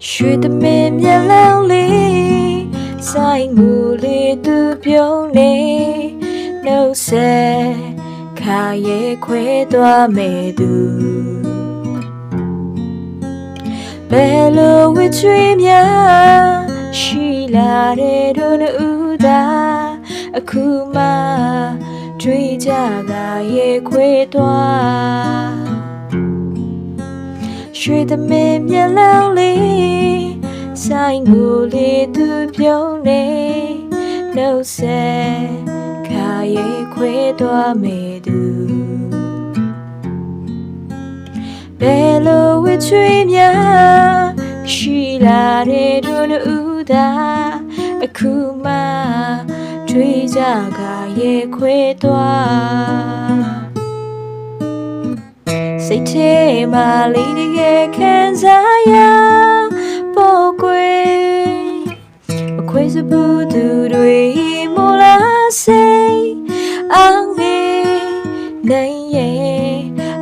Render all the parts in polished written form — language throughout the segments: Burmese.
ရွှေသမင်မျက်လုံးလေးဆိုင်ငူလေးသူပြုံးနေနှုတ်ဆက်ခါရဲ့ခွဲသွားမယ်သူဘယ်လိုဝစ်ချွေးများရှိလာတဲ့တို့ဦးသာအခုမှတွေ့ကြတာရဲ့ခွဲသွားရွှေသမင်မျက်လုံးလေးဆိုင်ငူလေးသူပြုံးနေနှုတ်ဆက်ခါရဲ့ခွဲသွားမယ်သူဘယ်လိုဝစ်ချွေးများရှိလာတဲ့တို့ဦးသာအခုမှတွေ့ကြကရဲ့ခွဲသွားစိတ်ထဲမှာလေးတကယ်ခံစားရပေါ်ကွယ်မခွေစဘူးသူတွေမို့လားစိတ်အောင်ငယ်နိုင်ရဲ့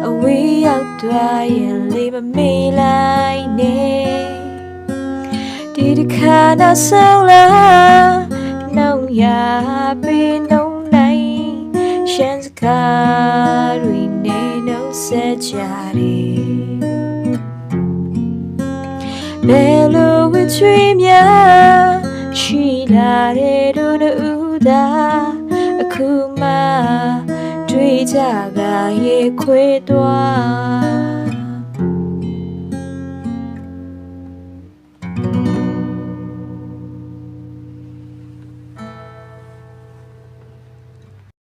အဝေးရောက်သွားရင်လေးမမေးလိုက်နဲ့ဒီတစ်ခါတော့ဆုံးလားနှောင်းရပေးနှုံးနိုင်ရှမ်းစကားတွေနဲ့နှုတ်ဆက်ကြတယ်ဘယ်လိုဝစ်ချွေးများရှိလာတဲ့တို့ဦးသာအခုမှတွေ့ကြကရဲ့ခွေသွား